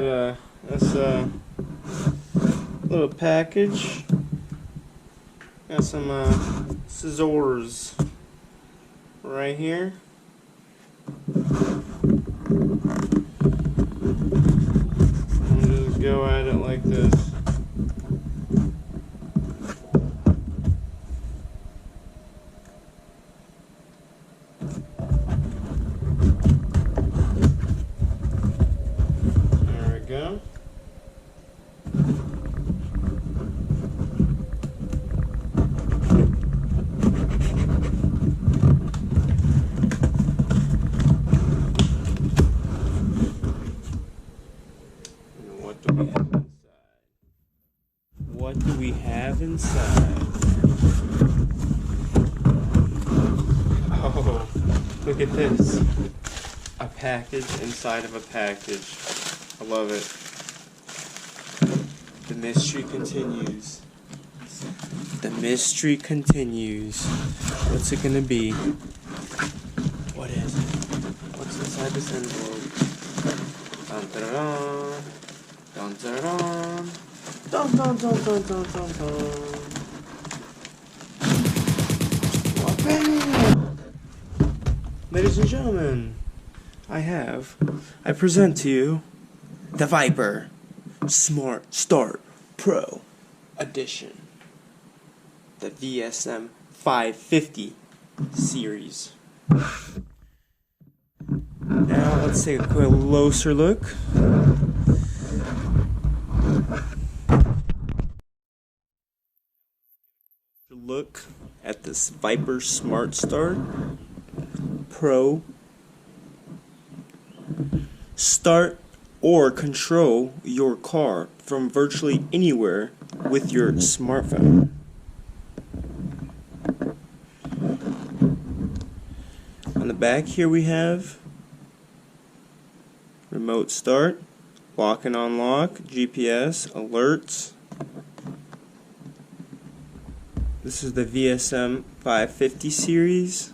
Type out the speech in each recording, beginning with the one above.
got this little package. Got some scissors right here. And just go at it like this. There we go. What do we have inside? Oh, look at this. A package inside of a package. I love it. The mystery continues. The mystery continues. What's it gonna be? What is it? What's inside this envelope? Dun dun dun dun dun dun dun dun dun dun dun dun. Ladies and gentlemen, I present to you the Viper Smart Start Pro Edition, the VSM550 series. Now let's take a closer look. Look at this Viper Smart Start Pro. Start or control your car from virtually anywhere with your smartphone. On the back here we have remote start, lock and unlock, GPS, alerts. This is the VSM550 series.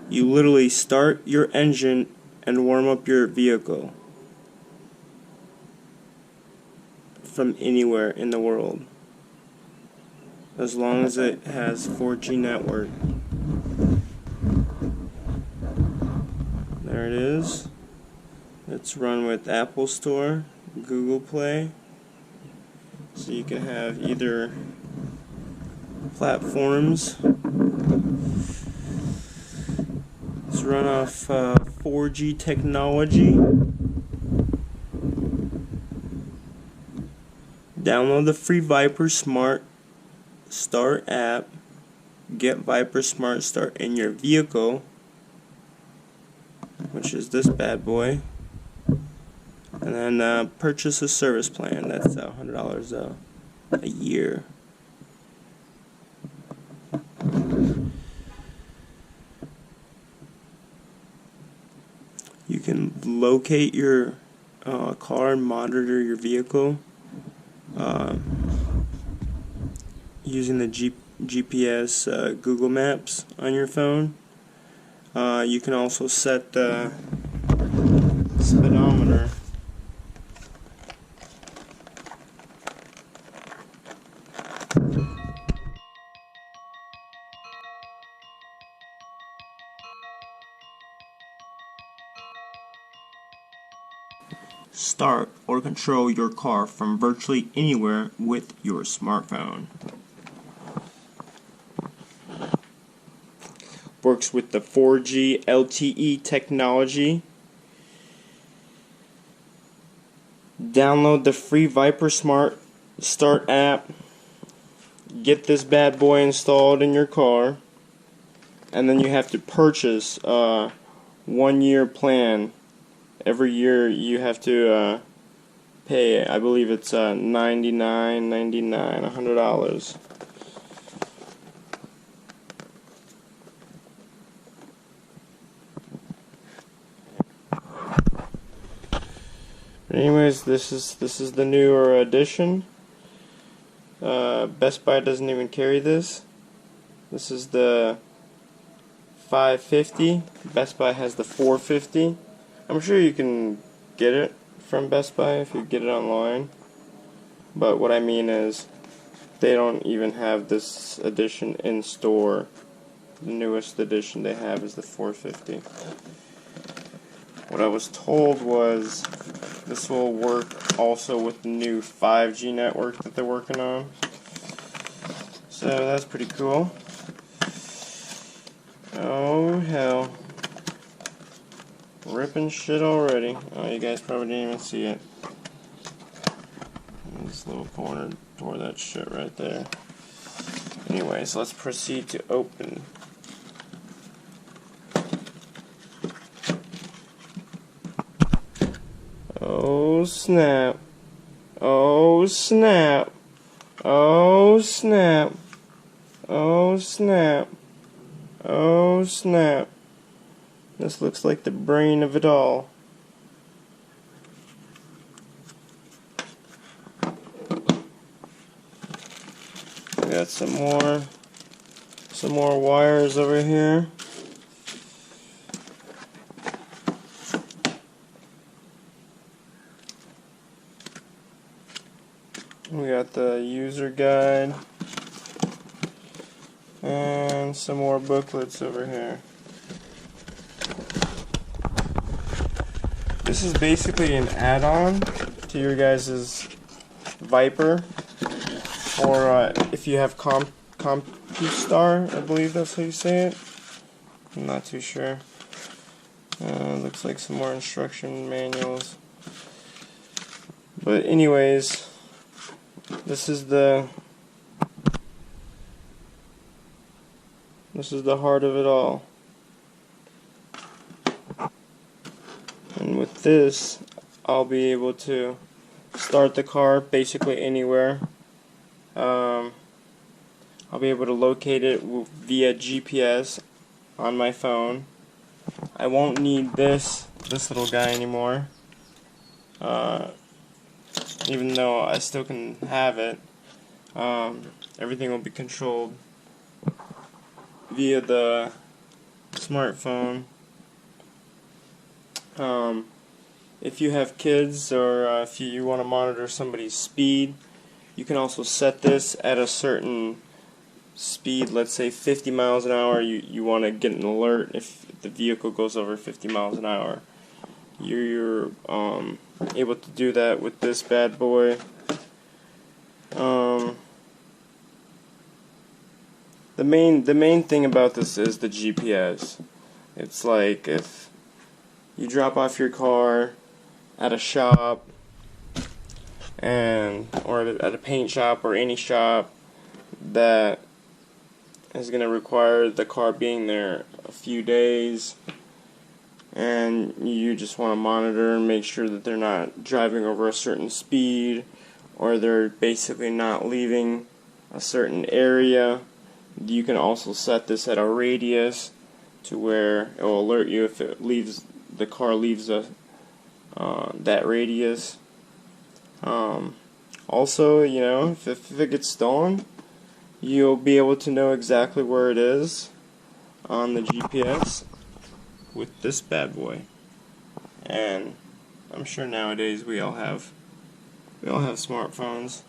You literally start your engine and warm up your vehicle from anywhere in the world, as long as it has 4G network. There it is. It's run with Apple Store, Google Play, so you can have either platforms. It's run off 4G technology. Download the free Viper Smart Start app. Get Viper Smart Start in your vehicle, which is this bad boy, and then purchase a service plan. That's $100 a year. You can locate your car and monitor your vehicle using the GPS Google Maps on your phone. You can also set the speedometer. Start or control your car from virtually anywhere with your smartphone. Works with the 4G LTE technology. Download the free Viper Smart Start app. Get this bad boy installed in your car. And then you have to purchase a 1-year plan. Every year you have to pay, I believe it's $99.99, $100. Anyways, this is the newer edition. Best Buy doesn't even carry this. This is the 550. Best Buy has the 450. I'm sure you can get it from Best Buy, if you get it online. But what I mean is, they don't even have this edition in store. The newest edition they have is the 450. What I was told was this will work also with the new 5G network that they're working on. So that's pretty cool. Oh hell. Ripping shit already. Oh, you guys probably didn't even see it. This little corner tore that shit right there. Anyways, let's proceed to open. Oh snap. Oh snap. Oh snap. Oh snap. Oh snap. This looks like the brain of it all. We got some more wires over here. We got the user guide and some more booklets over here. This is basically an add-on to your guys' Viper, or if you have CompuStar, I believe that's how you say it. I'm not too sure. Looks like some more instruction manuals. But anyways, this is the heart of it all. And with this, I'll be able to start the car basically anywhere. I'll be able to locate it via GPS on my phone. I won't need this little guy anymore. Even though I still can have it. Everything will be controlled via the smartphone. If you have kids, or if you want to monitor somebody's speed, you can also set this at a certain speed. Let's say 50 miles an hour. You want to get an alert if the vehicle goes over 50 miles an hour. You're able to do that with this bad boy. The main thing about this is the GPS. It's like if you drop off your car at a shop, or at a paint shop or any shop that is going to require the car being there a few days, and you just want to monitor and make sure that they're not driving over a certain speed, or they're basically not leaving a certain area, you can also set this at a radius to where it will alert you if the car leaves that radius. Also, you know, if it gets stolen, you'll be able to know exactly where it is on the GPS with this bad boy. And I'm sure nowadays we all have smartphones.